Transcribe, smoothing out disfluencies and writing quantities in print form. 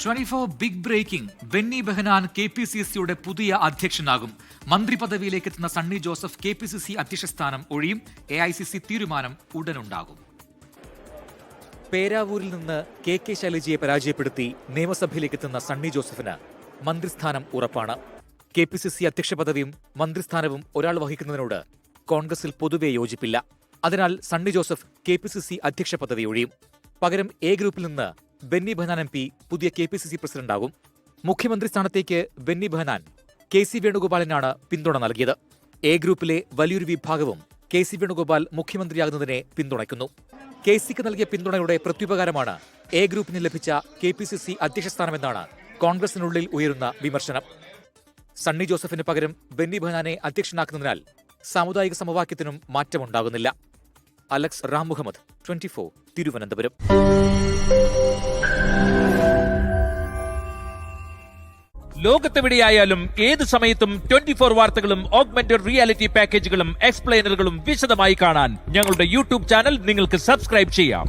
24 big breaking. Benny Behanan KPCCയുടെ പുതിയ അധ്യക്ഷനാകും. മന്ത്രി പദവിയിലേക്ക് എത്തുന്ന സണ്ണി ജോസഫ് KPCC അധ്യക്ഷ സ്ഥാനം ഒഴിയും. AICC തീരുമാനം ഉടനുണ്ടാകും. പേരാവൂരിൽ നിന്ന് KK ശൈലജയെ പരാജയപ്പെടുത്തി നിയമസഭയിലേക്ക് എത്തുന്ന സണ്ണി ജോസഫിന് മന്ത്രിസ്ഥാനം ഉറപ്പാണ്. KPCC അധ്യക്ഷ പദവിയും മന്ത്രിസ്ഥാനവും ഒരാൾ വഹിക്കുന്നതിനോട് കോൺഗ്രസിൽ പൊതുവെ യോജിപ്പില്ല. അതിനാൽ സണ്ണി ജോസഫ് KPCC അധ്യക്ഷ പദവി ഒഴിയും. പകരം A ഗ്രൂപ്പിൽ നിന്ന് ബെന്നി ബെഹനാൻ MP പുതിയ KPCC പ്രസിഡന്റാകും. മുഖ്യമന്ത്രി സ്ഥാനത്തേക്ക് ബെന്നി ബെഹനാൻ KC വേണുഗോപാലിനാണ് പിന്തുണ നൽകിയത്. A ഗ്രൂപ്പിലെ വലിയൊരു വിഭാഗവും KC വേണുഗോപാൽ മുഖ്യമന്ത്രിയാകുന്നതിനെ പിന്തുണയ്ക്കുന്നു. KCക്ക് നൽകിയ പിന്തുണയുടെ പ്രത്യുപകാരമാണ് A ഗ്രൂപ്പിന് ലഭിച്ച KPCC അധ്യക്ഷ സ്ഥാനമെന്നാണ് കോൺഗ്രസിനുള്ളിൽ ഉയരുന്ന വിമർശനം. സണ്ണി ജോസഫിന് പകരം ബെന്നി ബെഹനാനെ അധ്യക്ഷനാക്കുന്നതിനാൽ സാമുദായിക സമവാക്യത്തിനും മാറ്റമുണ്ടാകുന്നില്ല. അലക്സ് റാം മുഹമ്മദ്, 24, തിരുവനന്തപുരം. ലോകത്തെവിടെയായാലും ഏത് സമയത്തും 24 വാർത്തകളും ഓഗ്മെന്റഡ് റിയാലിറ്റി പാക്കേജുകളും എക്സ്പ്ലെയിനറുകളും വിശദമായി കാണാൻ ഞങ്ങളുടെ യൂട്യൂബ് ചാനൽ നിങ്ങൾക്ക് സബ്സ്ക്രൈബ് ചെയ്യാം.